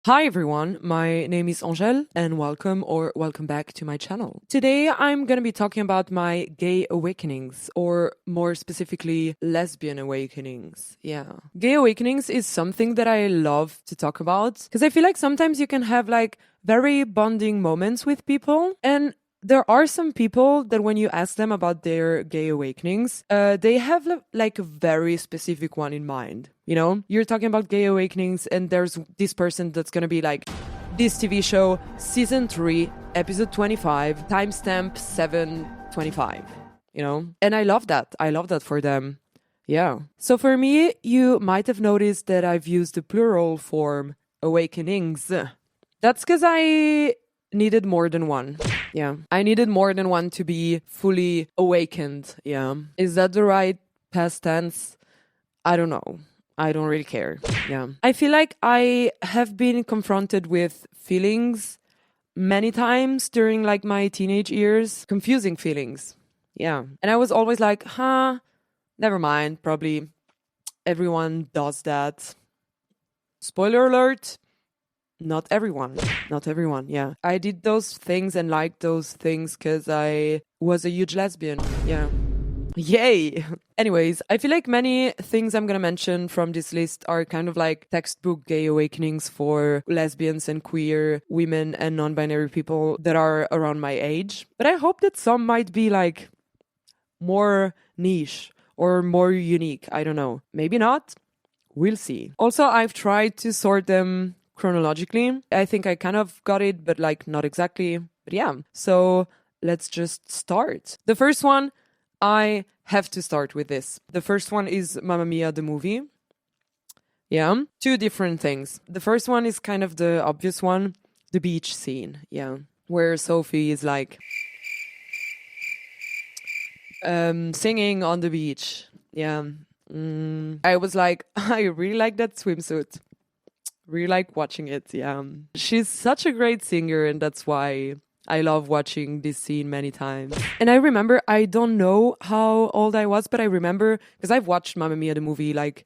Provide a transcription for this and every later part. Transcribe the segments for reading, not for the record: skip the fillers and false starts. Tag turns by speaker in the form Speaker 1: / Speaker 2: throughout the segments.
Speaker 1: Hi everyone, my name is Angèle and welcome back to my channel. Today I'm gonna be talking about my gay awakenings, or more specifically, lesbian awakenings. Yeah. Gay awakenings is something that I love to talk about because I feel like sometimes you can have like very bonding moments with people, and there are some people that when you ask them about their gay awakenings, they have like a very specific one in mind. You know, you're talking about gay awakenings, and there's this person that's gonna be like, this TV show, season 3, episode 25, timestamp 725. You know, and I love that. I love that for them. Yeah. So for me, you might have noticed that I've used the plural form awakenings. That's because I needed more than one. Yeah. I needed more than one to be fully awakened. Yeah. Is that the right past tense? I don't know. I don't really care. Yeah. I feel like I have been confronted with feelings many times during like my teenage years, confusing feelings. Yeah. And I was always like, never mind. Probably everyone does that. Spoiler alert. Not everyone. Not everyone, yeah. I did those things and liked those things because I was a huge lesbian. Yeah. Yay! Anyways, I feel like many things I'm gonna mention from this list are kind of like textbook gay awakenings for lesbians and queer women and non-binary people that are around my age. But I hope that some might be like more niche or more unique. I don't know. Maybe not. We'll see. Also, I've tried to sort them chronologically. I think I kind of got it, but like not exactly. But yeah, so let's just start. The first one, I have to start with this. The first one is Mamma Mia, the movie. Yeah, two different things. The first one is kind of the obvious one, the beach scene. Yeah, where Sophie is like singing on the beach. Yeah. I was like, I really like that swimsuit. Really like watching it. Yeah. She's such a great singer, and that's why I love watching this scene many times. And I remember, I don't know how old I was, but I remember because I've watched Mamma Mia the movie like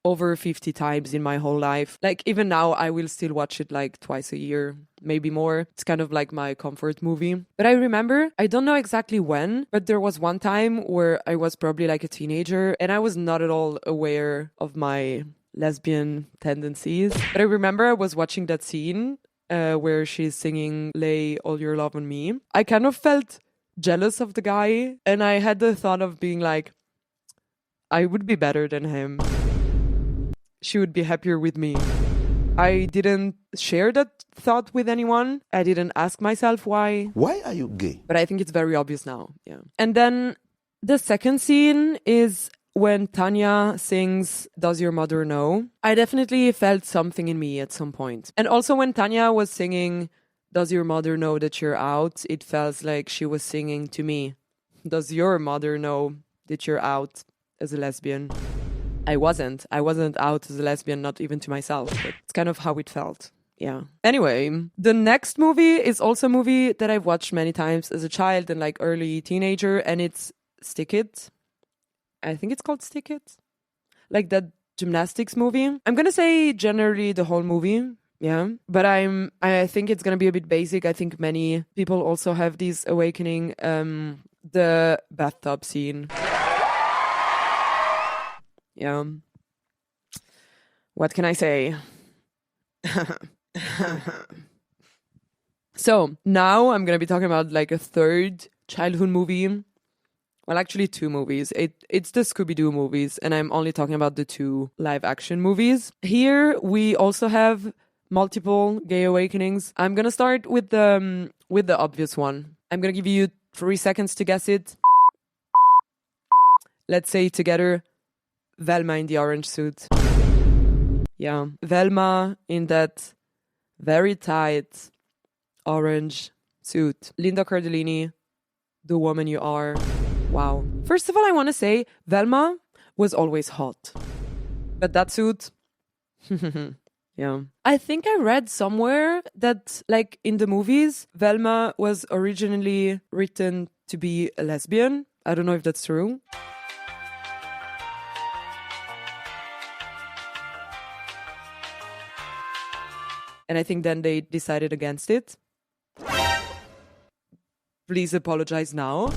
Speaker 1: over 50 times in my whole life. Like even now I will still watch it like twice a year, maybe more. It's kind of like my comfort movie. But I remember, I don't know exactly when, but there was one time where I was probably like a teenager and I was not at all aware of my lesbian tendencies. But I remember I was watching that scene where she's singing Lay All Your Love on Me. I kind of felt jealous of the guy, and I had the thought of being like, I would be better than him. She would be happier with me. I didn't share that thought with anyone. I didn't ask myself why.
Speaker 2: Why are you gay?
Speaker 1: But I think it's very obvious now. Yeah. And then the second scene is when Tanya sings Does Your Mother Know? I definitely felt something in me at some point. And also when Tanya was singing Does Your Mother Know That You're Out? It felt like she was singing to me. Does your mother know that you're out as a lesbian? I wasn't out as a lesbian, not even to myself, but it's kind of how it felt. Yeah. Anyway, the next movie is also a movie that I've watched many times as a child and like early teenager, and it's Stick It. I think it's called Stick It. Like that gymnastics movie. I'm gonna say generally the whole movie. Yeah. But I think it's gonna be a bit basic. I think many people also have this awakening. The bathtub scene. Yeah. What can I say? So now I'm gonna be talking about like a third childhood movie. Well, actually two movies. It's the Scooby-Doo movies, and I'm only talking about the two live action movies. Here we also have multiple gay awakenings. I'm gonna start with the obvious one. I'm gonna give you 3 seconds to guess it. Let's say together, Velma in the orange suit. Yeah, Velma in that very tight orange suit. Linda Cardellini, the woman you are. Wow. First of all, I want to say Velma was always hot. But that suit, yeah. I think I read somewhere that, like, in the movies, Velma was originally written to be a lesbian. I don't know if that's true. And I think then they decided against it. Please apologize now.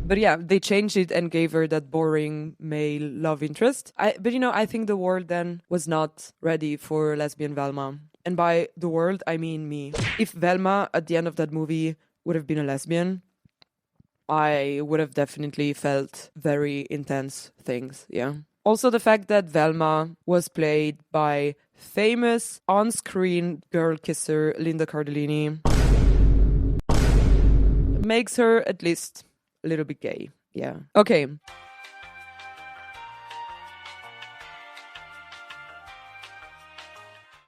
Speaker 1: But yeah, they changed it and gave her that boring male love interest. But you know, I think the world then was not ready for lesbian Velma. And by the world, I mean me. If Velma at the end of that movie would have been a lesbian, I would have definitely felt very intense things, yeah. Also, the fact that Velma was played by famous on-screen girl kisser Linda Cardellini makes her at least a little bit gay, yeah. Okay.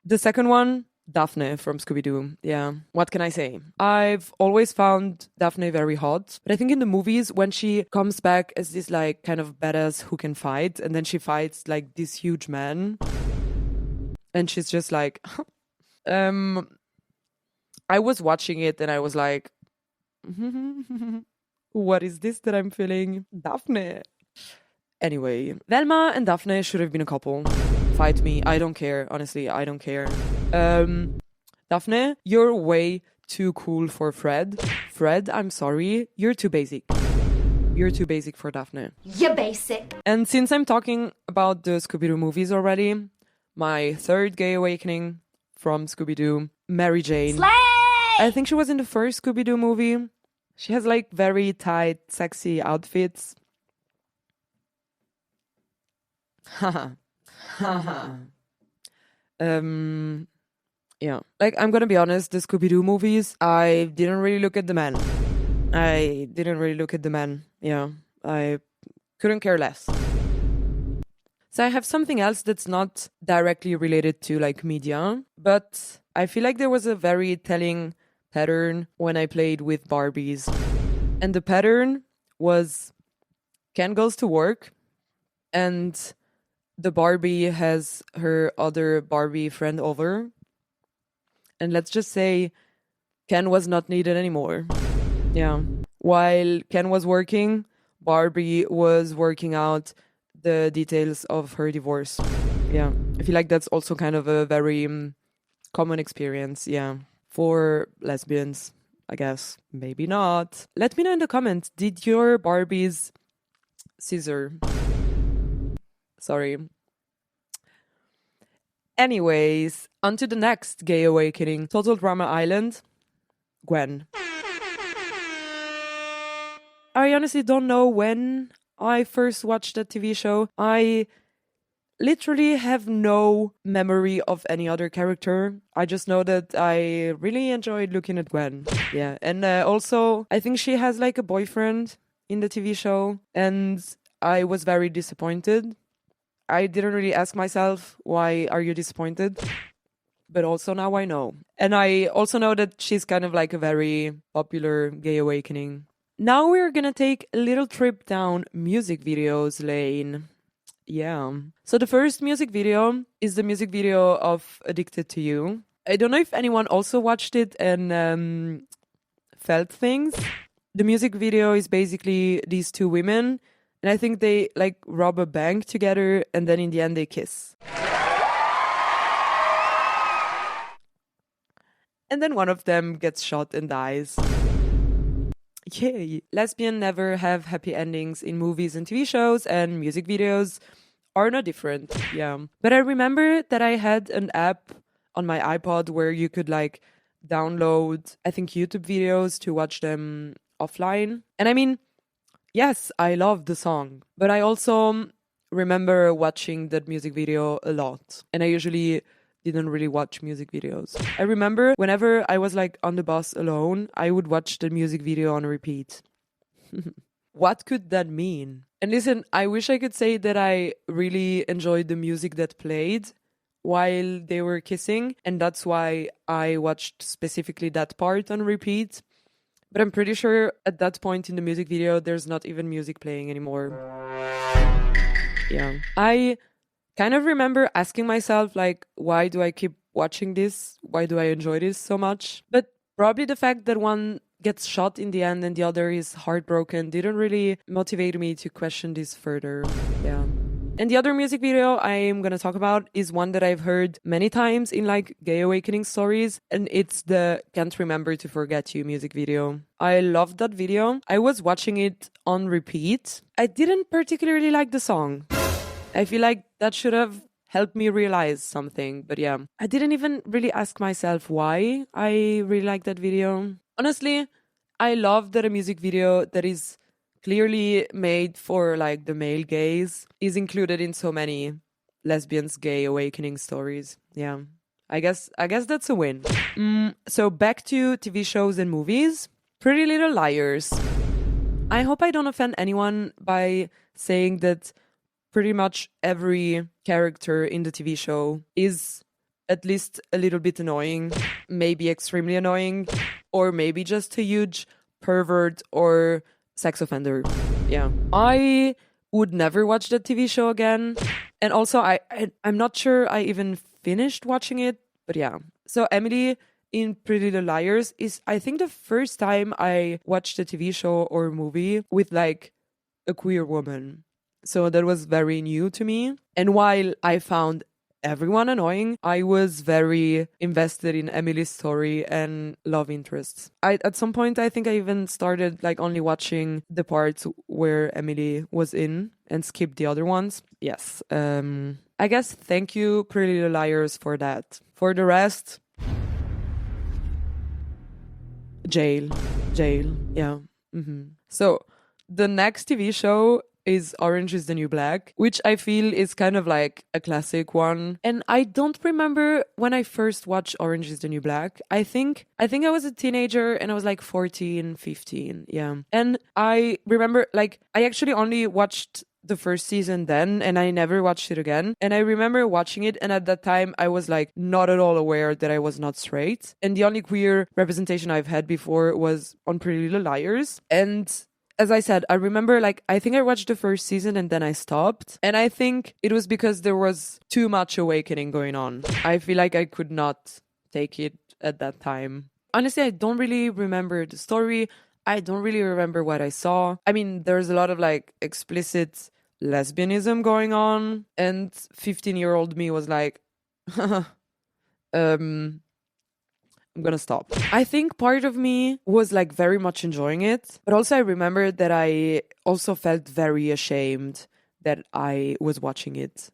Speaker 1: The second one, Daphne from Scooby-Doo. Yeah. What can I say? I've always found Daphne very hot. But I think in the movies, when she comes back as this like kind of badass who can fight, and then she fights like this huge man, and she's just like, I was watching it and I was like, what is this that I'm feeling? Daphne. Anyway, Velma and Daphne should have been a couple. Fight me. I don't care. Honestly, I don't care. Daphne, you're way too cool for Fred. Fred, I'm sorry. You're too basic. You're too basic for Daphne.
Speaker 2: You're basic.
Speaker 1: And since I'm talking about the Scooby-Doo movies already, my third gay awakening from Scooby-Doo, Mary Jane.
Speaker 2: Slay!
Speaker 1: I think she was in the first Scooby-Doo movie. She has like very tight, sexy outfits. Haha. Haha. Yeah. Like, I'm gonna be honest, the Scooby-Doo movies, I didn't really look at the men. Yeah. I couldn't care less. So I have something else that's not directly related to like media, but I feel like there was a very telling pattern when I played with Barbies. And the pattern was Ken goes to work and the Barbie has her other Barbie friend over. And let's just say Ken was not needed anymore. Yeah. While Ken was working, Barbie was working out the details of her divorce. Yeah. I feel like that's also kind of a very common experience. Yeah. For lesbians, I guess. Maybe not. Let me know in the comments. Did your Barbies scissor? Sorry. Anyways, on to the next gay awakening. Total Drama Island. Gwen. I honestly don't know when I first watched that TV show. I literally have no memory of any other character. I just know that I really enjoyed looking at Gwen. Yeah. And also, I think she has like a boyfriend in the TV show. And I was very disappointed. I didn't really ask myself, why are you disappointed? But also now I know. And I also know that she's kind of like a very popular gay awakening. Now we're gonna take a little trip down music videos lane. Yeah. So the first music video is the music video of Addicted to You. I don't know if anyone also watched it and felt things. The music video is basically these two women. And I think they like rob a bank together and then in the end they kiss. And then one of them gets shot and dies. Yay. Lesbian never have happy endings in movies and TV shows, and music videos are no different. Yeah. But I remember that I had an app on my iPod where you could like download, I think, YouTube videos to watch them offline. And I mean, yes, I love the song, but I also remember watching that music video a lot. And I usually didn't really watch music videos. I remember whenever I was like on the bus alone, I would watch the music video on repeat. What could that mean? And listen, I wish I could say that I really enjoyed the music that played while they were kissing, and that's why I watched specifically that part on repeat. But I'm pretty sure at that point in the music video, there's not even music playing anymore. Yeah. I kind of remember asking myself, like, why do I keep watching this? Why do I enjoy this so much? But probably the fact that one gets shot in the end and the other is heartbroken didn't really motivate me to question this further. Yeah. And the other music video I'm gonna talk about is one that I've heard many times in like gay awakening stories, and it's the Can't Remember to Forget You music video. I loved that video. I was watching it on repeat. I didn't particularly like the song. I feel like that should have helped me realize something, but yeah. I didn't even really ask myself why I really like that video. Honestly, I love that a music video that is clearly made for like the male gaze is included in so many lesbians gay awakening stories. Yeah. I guess that's a win. So back to TV shows and movies. Pretty Little Liars. I hope I don't offend anyone by saying that pretty much every character in the TV show is at least a little bit annoying, maybe extremely annoying, or maybe just a huge pervert or sex offender. Yeah. I would never watch that TV show again. And also, I'm not sure I even finished watching it, but yeah. So Emily in Pretty Little Liars is, I think, the first time I watched a TV show or movie with like a queer woman. So that was very new to me. And while I found everyone annoying, I was very invested in Emily's story and love interests. At some point, I think I even started like only watching the parts where Emily was in and skipped the other ones. Yes. I guess thank you, Pretty Little Liars, for that. For the rest, jail. Yeah. So the next TV show is Orange is the New Black, which I feel is kind of like a classic one. And I don't remember when I first watched Orange is the New Black. I think I was a teenager and I was like 14, 15. Yeah. And I remember like I actually only watched the first season then and I never watched it again. And I remember watching it, and at that time I was like not at all aware that I was not straight. And the only queer representation I've had before was on Pretty Little Liars. And as I said, I remember like I think I watched the first season and then I stopped. And I think it was because there was too much awakening going on. I feel like I could not take it at that time. Honestly, I don't really remember the story. I don't really remember what I saw. I mean, there's a lot of like explicit lesbianism going on, and 15-year-old me was like, I'm gonna stop. I think part of me was like very much enjoying it, but also I remember that I also felt very ashamed that I was watching it.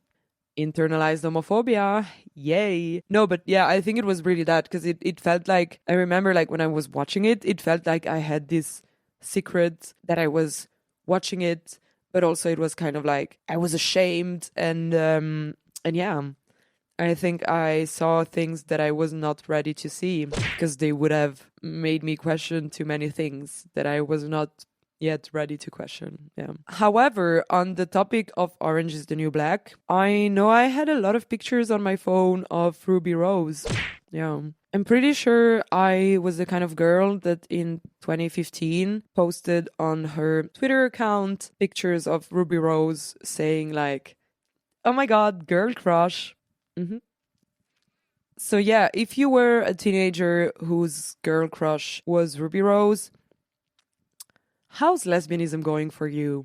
Speaker 1: Internalized homophobia, yay. No, but yeah, I think it was really that, because it felt like, I remember like when I was watching it, it felt like I had this secret that I was watching it, but also it was kind of like I was ashamed, and yeah. I think I saw things that I was not ready to see, because they would have made me question too many things that I was not yet ready to question. Yeah. However, on the topic of Orange is the New Black, I know I had a lot of pictures on my phone of Ruby Rose. Yeah. I'm pretty sure I was the kind of girl that in 2015 posted on her Twitter account pictures of Ruby Rose saying like, oh my God, girl crush. So yeah, if you were a teenager whose girl crush was Ruby Rose, how's lesbianism going for you?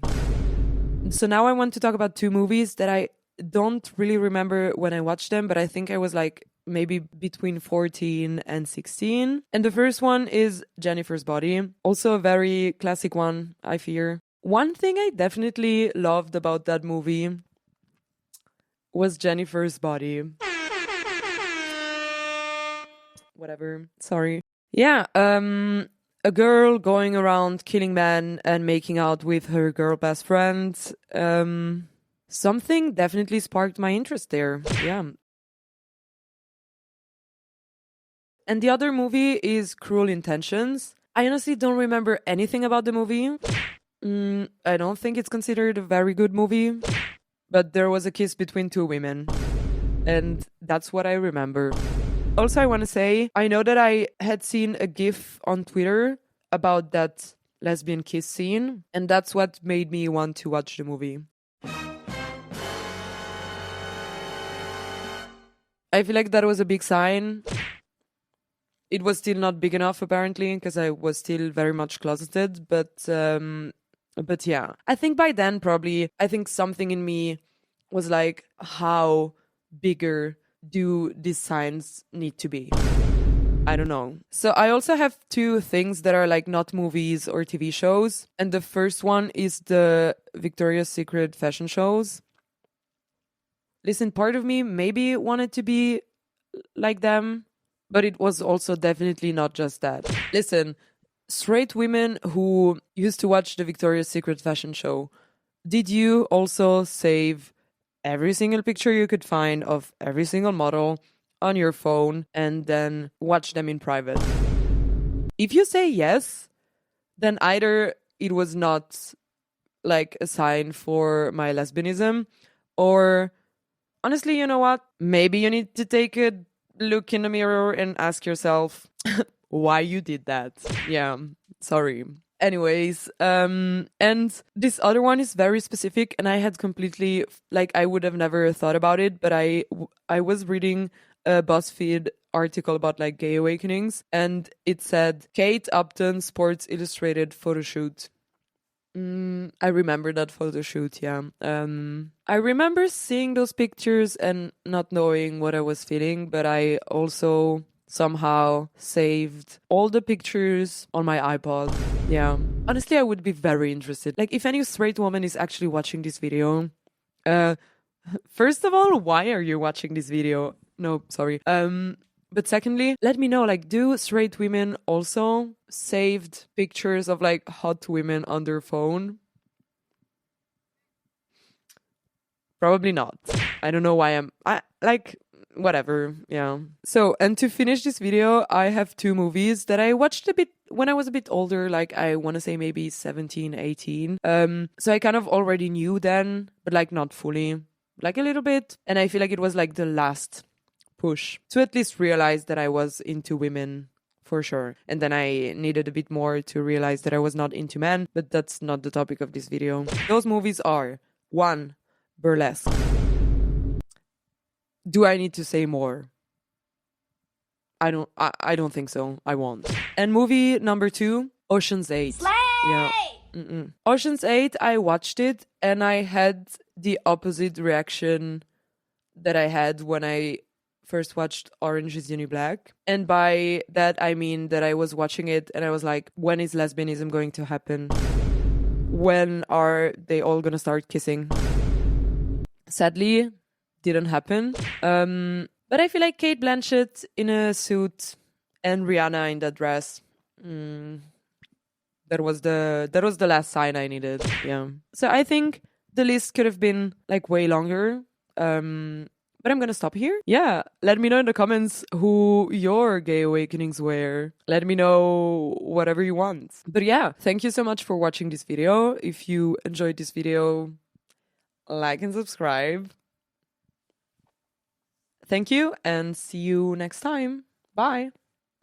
Speaker 1: So now I want to talk about two movies that I don't really remember when I watched them, but I think I was like maybe between 14 and 16. And the first one is Jennifer's Body, also a very classic one, I fear. One thing I definitely loved about that movie was Jennifer's Body. Whatever, sorry. Yeah, a girl going around killing men and making out with her girl best friend. Something definitely sparked my interest there. Yeah. And the other movie is Cruel Intentions. I honestly don't remember anything about the movie. I don't think it's considered a very good movie, but there was a kiss between two women, and that's what I remember. Also, I want to say, I know that I had seen a GIF on Twitter about that lesbian kiss scene, and that's what made me want to watch the movie. I feel like that was a big sign. It was still not big enough, apparently, because I was still very much closeted, but yeah. I think by then, probably, I think something in me was like, how bigger do these signs need to be? I don't know. So I also have two things that are like not movies or TV shows. And the first one is the Victoria's Secret fashion shows. Listen, part of me maybe wanted to be like them, but it was also definitely not just that. Listen, straight women who used to watch the Victoria's Secret fashion show, did you also save every single picture you could find of every single model on your phone and then watch them in private? If you say yes, then either it was not like a sign for my lesbianism, or honestly, you know what? Maybe you need to take a look in the mirror and ask yourself why you did that. Yeah, sorry. Anyways, and this other one is very specific, and I had completely, like, I would have never thought about it, but I was reading a BuzzFeed article about like gay awakenings, and it said Kate Upton Sports Illustrated photo shoot. I remember that photo shoot, yeah. I remember seeing those pictures and not knowing what I was feeling, but I also somehow saved all the pictures on my iPod. Yeah. Honestly, I would be very interested. Like, if any straight woman is actually watching this video, first of all, why are you watching this video? No, sorry. But secondly, let me know, like, do straight women also saved pictures of like hot women on their phone? Probably not. I don't know why I like, whatever, yeah. So, and to finish this video, I have two movies that I watched a bit when I was a bit older, like I want to say maybe 17, 18. So I kind of already knew then, but like not fully, like a little bit. And I feel like it was like the last push to at least realize that I was into women for sure. And then I needed a bit more to realize that I was not into men, but that's not the topic of this video. Those movies are: 1, Burlesque. Do I need to say more? I don't think so. I won't. And movie number 2, Ocean's 8.
Speaker 2: Slay!
Speaker 1: Yeah. Ocean's 8, I watched it and I had the opposite reaction that I had when I first watched Orange is the New Black. And by that, I mean that I was watching it and I was like, when is lesbianism going to happen? When are they all gonna start kissing? Sadly, didn't happen. But I feel like Kate Blanchett in a suit and Rihanna in that dress. That was the last sign I needed. Yeah. So I think the list could have been like way longer. But I'm gonna stop here. Yeah, let me know in the comments who your gay awakenings were. Let me know whatever you want. But yeah, thank you so much for watching this video. If you enjoyed this video, like and subscribe. Thank you and see you next time. Bye.